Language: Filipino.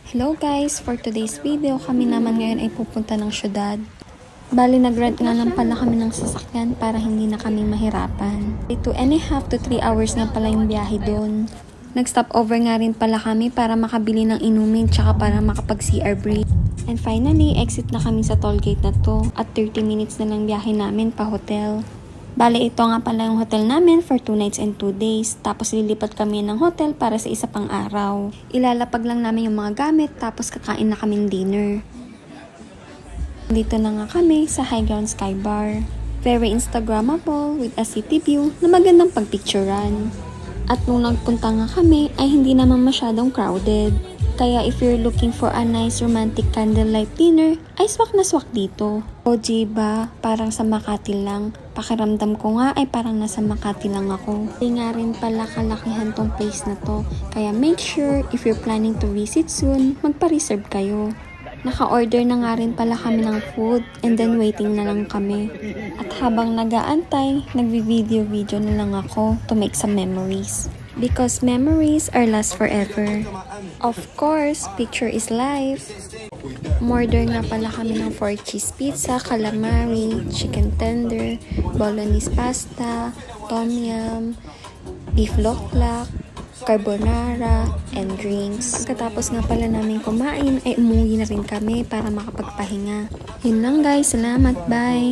Hello guys! For today's video, kami naman ngayon ay pupunta ng syudad. Bali, nag-rent nga lang pala kami ng sasakyan para hindi na kami mahirapan. 2.5 to 3 hours nga pala yung biyahe doon. Nag-stop over nga rin pala kami para makabili ng inumin tsaka para makapag-CR break. And finally, exit na kami sa toll gate na to at 30 minutes na lang biyahe namin pa hotel. Bale, ito nga pala yung hotel namin for 2 nights and 2 days. Tapos lilipat kami ng hotel para sa isa pang araw. Ilalapag lang namin yung mga gamit tapos kakain na kaming dinner. Dito na nga kami sa High Ground Sky Bar. Very Instagrammable with a city view na magandang pagpicturan. At nung nagpunta nga kami ay hindi naman masyadong crowded. Kaya if you're looking for a nice romantic candlelight dinner, ay swak na swak dito. O diba, parang sa Makati lang. Pakiramdam ko nga ay parang nasa Makati lang ako. Hindi nga rin pala kalakihan tong place na to. Kaya make sure if you're planning to visit soon, magpa-reserve kayo. Naka-order na nga rin pala kami ng food and then waiting na lang kami. At habang nag-aantay, nagvi-video na lang ako to make some memories. Because memories are last forever. Of course, picture is life. Order nga pala kami ng 4 cheese pizza, calamari, chicken tender, bolognese pasta, tom yum, beef loklak, carbonara, and drinks. Pagkatapos nga pala namin kumain, ay umuwi na rin kami para makapagpahinga. Yun lang guys, salamat, bye!